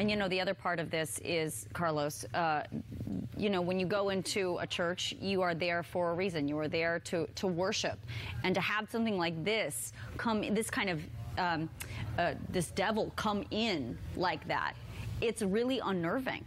And you know, the other part of this is, Carlos, you know, when you go into a church, you are there for a reason. You are there to worship, and to have something like this come, this kind of this devil come in like that, it's really unnerving.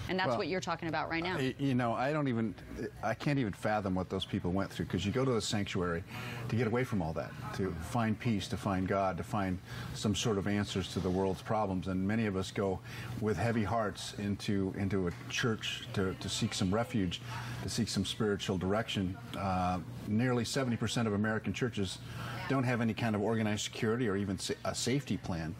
And that's what you're talking about right now. You know, I can't even fathom what those people went through, because you go to the sanctuary to get away from all that, to find peace, to find God, to find some sort of answers to the world's problems. And many of us go with heavy hearts into a church to seek some refuge, to seek some spiritual direction. Nearly 70% of American churches don't have any kind of organized security or even a safety plan.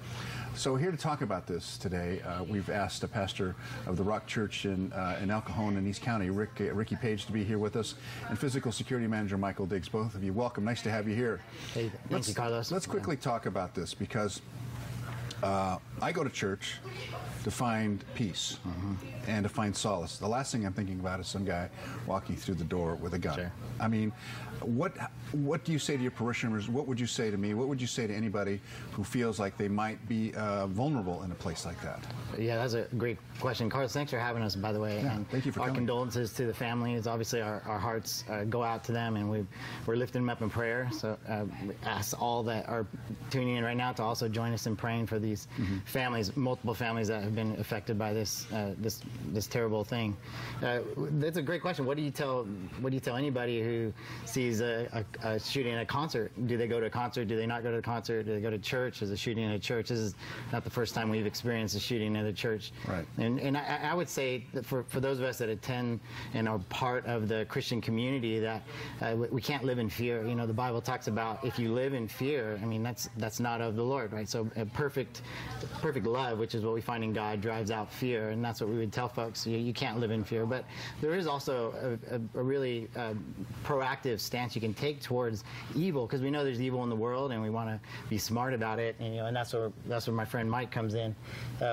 So here to talk about this today, we've asked a pastor of the Rock Church in El Cajon in East County, Ricky Page, to be here with us, and physical security manager Michael Diggs. Both of you, welcome. Nice to have you here. Hey, thank you, Carlos. Let's quickly talk about this, because I go to church to find peace and to find solace. The last thing I'm thinking about is some guy walking through the door with a gun. Sure. I mean, what do you say to your parishioners? What would you say to me? What would you say to anybody who feels like they might be vulnerable in a place like that? Yeah, that's a great question. Carlos, thanks for having us, by the way. Yeah, and thank you for our coming. condolences to the families. Obviously, our hearts go out to them, and we're lifting them up in prayer. So we ask all that are tuning in right now to also join us in praying for these families, multiple families that have been affected by this this terrible thing. That's a great question. What do you tell anybody who sees a shooting at a concert? Do they go to a concert? Do they not go to a concert? Do they go to church? Is a shooting at a church? This is not the first time we've experienced a shooting at a church. Right. And I would say that for those of us that attend and are part of the Christian community, that we can't live in fear. You know, the Bible talks about if you live in fear, I mean, that's not of the Lord, right? So a perfect love, which is what we find in God, drives out fear, and that's what we would tell folks. You can't live in fear. But there is also a really proactive stance you can take towards evil, because we know there's evil in the world, and we want to be smart about it. And, you know, and that's where my friend Mike comes in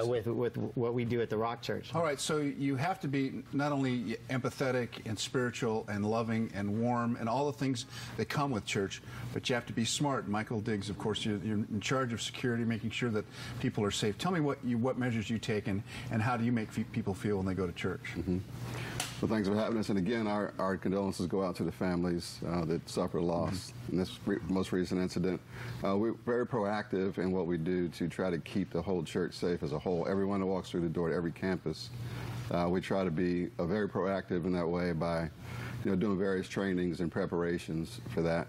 with what we do at the Rock Church. All right, so you have to be not only empathetic and spiritual and loving and warm and all the things that come with church, but you have to be smart. Michael Diggs, of course, you're in charge of security, making sure that people are safe. Tell me what measures you take, and how do you make people feel when they go to church? Well, thanks for having us. And again, our condolences go out to the families that suffered loss in this most recent incident. We're very proactive in what we do to try to keep the whole church safe as a whole. Everyone that walks through the door to every campus, we try to be very proactive in that way by, doing various trainings and preparations for that,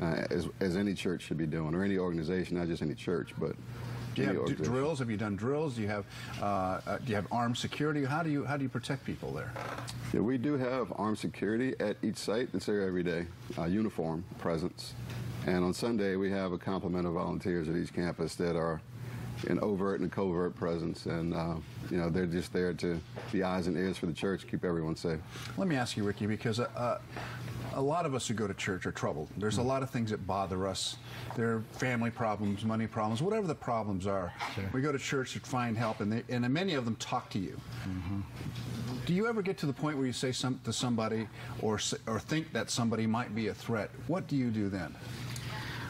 as any church should be doing, or any organization, not just any church, but. Do you have drills? Have you done drills? Do you have armed security? How do you protect people there? Yeah, we do have armed security at each site. It's there every day, uniform presence, and on Sunday we have a complement of volunteers at each campus that are in overt and covert presence, and they're just there to be eyes and ears for the church, keep everyone safe. Let me ask you, Ricky, because a lot of us who go to church are troubled. There's a lot of things that bother us. There are family problems, money problems, whatever the problems are. Sure. We go to church to find help, and many of them talk to you. Do you ever get to the point where you say to somebody or think that somebody might be a threat? What do you do then?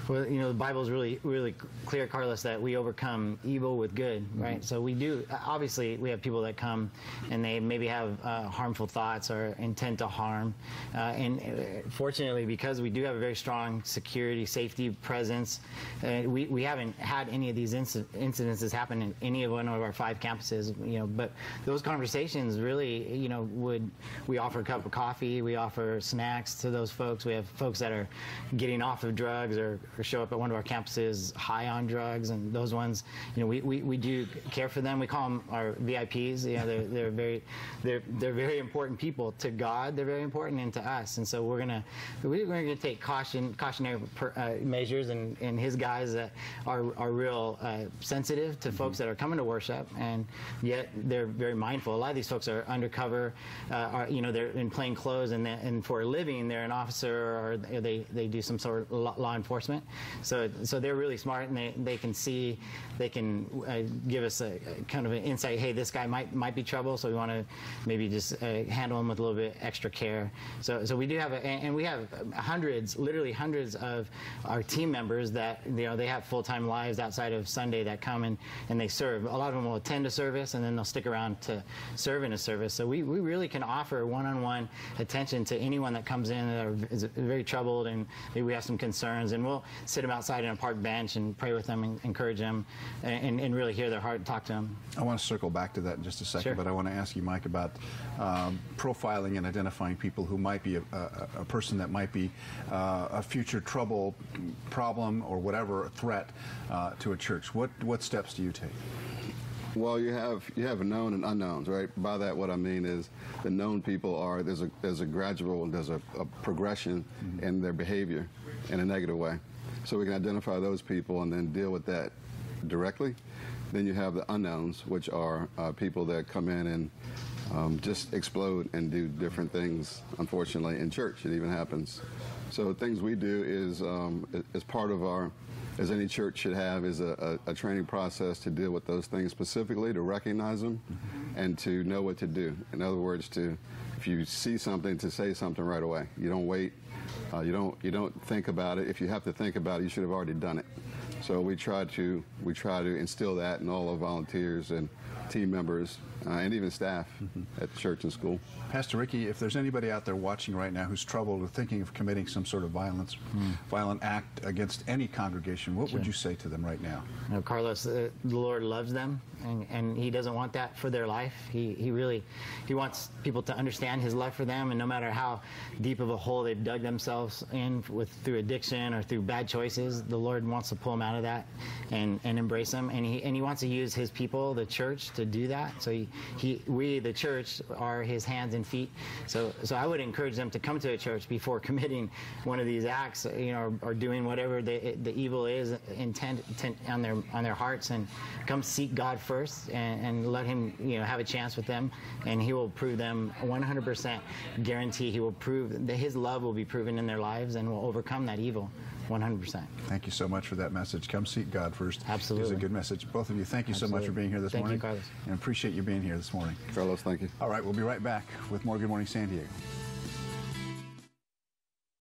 Well, the Bible is really, really clear, Carlos, that we overcome evil with good, right? So we do. Obviously, we have people that come and they maybe have harmful thoughts or intent to harm. And fortunately, because we do have a very strong security, safety presence, we haven't had any of these incidences happen in any of one of our 5 campuses. But those conversations really, we offer a cup of coffee, we offer snacks to those folks. We have folks that are getting off of drugs or show up at one of our campuses high on drugs, and those ones, we do care for them. We call them our VIPs. They're very important people to God. They're very important, and to us. And so we're gonna take cautionary measures, and His guys that are real sensitive to folks that are coming to worship, and yet they're very mindful. A lot of these folks are undercover, they're in plain clothes, and for a living they're an officer, or they do some sort of law enforcement. judgment. So they're really smart, and they can see, they can give us a kind of an insight. Hey, this guy might be trouble, so we want to maybe just handle him with a little bit extra care. So we do have, and we have hundreds, literally hundreds of our team members that they have full-time lives outside of Sunday that come and they serve. A lot of them will attend a service, and then they'll stick around to serve in a service. So we really can offer one-on-one attention to anyone that comes in that is very troubled, and maybe we have some concerns, and we'll sit them outside on a park bench and pray with them and encourage them and really hear their heart and talk to them. I want to circle back to that in just a second, Sure. but I want to ask you, Mike, about profiling and identifying people who might be a person that might be a future trouble, problem, or whatever, a threat to a church. What steps do you take? Well, you have known and unknowns, right? By that, what I mean is the known people are there's a gradual, there's a progression in their behavior in a negative way. So we can identify those people and then deal with that directly. Then you have the unknowns, which are people that come in and just explode and do different things. Unfortunately, in church, it even happens. So things we do is as part of our, as any church should have, is a training process to deal with those things specifically, to recognize them, and to know what to do. In other words, if you see something, to say something right away. You don't wait. You don't think about it. If you have to think about it, you should have already done it. So we try to instill that in all of volunteers and team members and even staff at the church and school. Pastor Ricky, if there's anybody out there watching right now who's troubled with thinking of committing some sort of violent act against any congregation, what would you say to them right now? Carlos, the Lord loves them, and He doesn't want that for their life. He wants people to understand His love for them, and no matter how deep of a hole they've dug themselves in through addiction or through bad choices, the Lord wants to pull them out of that and embrace them, and He wants to use His people, the church, to do that. So we, the church, are His hands and feet. So I would encourage them to come to a church before committing one of these acts, or doing whatever the evil is intent on their hearts, and come seek God first and let Him have a chance with them, and He will prove them 100% guarantee. He will prove that His love will be proven in their lives and will overcome that evil 100%. Thank you so much for that message. Come seek God first. Absolutely. It's a good message. Both of you, thank you so much for being here this morning. Thank you, Carlos. And appreciate you being here this morning. Carlos, thank you. All right, we'll be right back with more Good Morning San Diego.